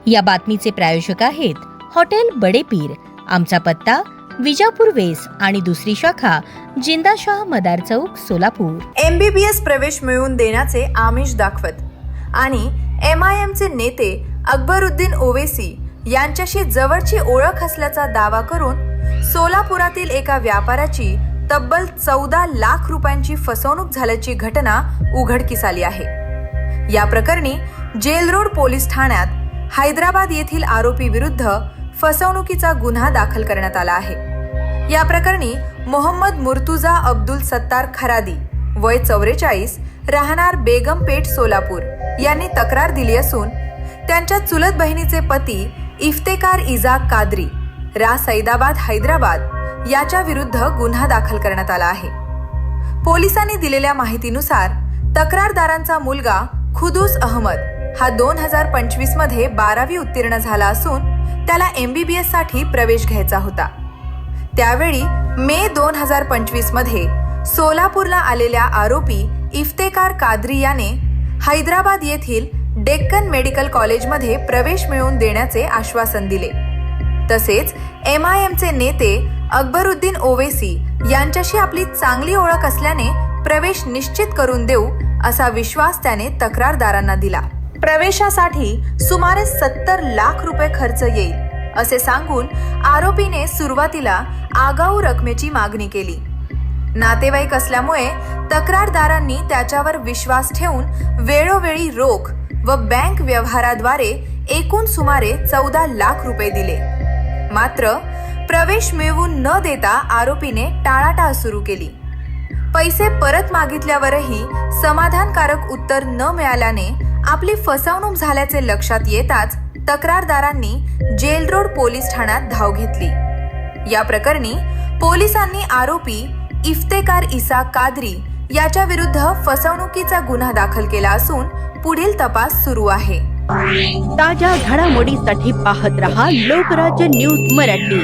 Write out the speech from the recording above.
या बातमीचे प्रायोजक आहेत हॉटेल बडे पीर। आमचा पत्ता विजापूर वेस आणि दुसरी शाखा जिंदाशाह मदार चौक सोलापूर। MBBS प्रवेश मिळवून देण्याचे आमिष दाखवत आणि MIMचे नेते अकबरुद्दीन ओवेसी यांच्याशी जवळची ओळख असल्याचा दावा करून सोलापुरातील एका व्यापाऱ्याची तब्बल 14 लाख रुपयांची फसवणूक झाल्याची घटना उघडकीस आली आहे। या प्रकरणी जेल रोड पोलीस ठाण्यात हैदराबाद येथील आरोपी विरुद्ध फसवणुकीचा गुन्हा दाखल करण्यात आला आहे। या प्रकरणी मोहम्मद मुर्तुजा अब्दुल सत्तार खरादी वय 44 राहणार बेगमपेठ सोलापूर यांनी तक्रार दिली असून त्यांच्या चुलत बहिणीचे पती इफ्तेकार इजाक कादरी रा सैदाबाद हैदराबाद याच्या विरुद्ध गुन्हा दाखल करण्यात आला आहे। पोलिसांनी दिलेल्या माहितीनुसार तक्रारदारांचा मुलगा खुदूस अहमद हा 2025 मध्ये 12वी उत्तीर्ण झाला असून त्याला MBBS साठी प्रवेश घ्यायचा होता। त्यावेळी मे 2025 मध्ये सोलापूरला आलेल्या आरोपी इफ्तेकार कादरी याने हैदराबाद येथील डेक्कन मेडिकल कॉलेजमध्ये प्रवेश मिळवून देण्याचे आश्वासन दिले। तसेच MIMचे नेते अकबरुद्दीन ओवेसी यांच्याशी आपली चांगली ओळख असल्याने प्रवेश निश्चित करून देऊ असा विश्वास त्याने तक्रारदारांना दिला। प्रवेशासाठी सुमारे 70 लाख रुपये खर्च येईल असे सांगून आरोपीने सुरुवातीला आगाऊ रकमेची मागणी केली। नातेवाईक असल्यामुळे तक्रारदारांनी त्याच्यावर विश्वास ठेवून वेळोवेळी रोख व बँक व्यवहाराद्वारे एकूण सुमारे 14 लाख रुपये दिले। मात्र प्रवेश मिळवून न देता आरोपीने टाळाटाळ सुरू केली। पैसे परत मागितल्यावरही समाधानकारक उत्तर न मिळाल्याने आपली फसवणूक झाल्याचे लक्षात येताच तक्रारदारांनी जेल रोड पोलीस ठाण्यात धाव घेतली। या प्रकरणी पोलिसांनी आरोपी इफ्तेकार इसाक कादरी याच्या विरुद्ध फसवणुकीचा गुन्हा दाखल केला असून पुढील तपास सुरू आहे। ताज्या घडामोडीसाठी पाहत रहा लोकराज्य न्यूज मराठी।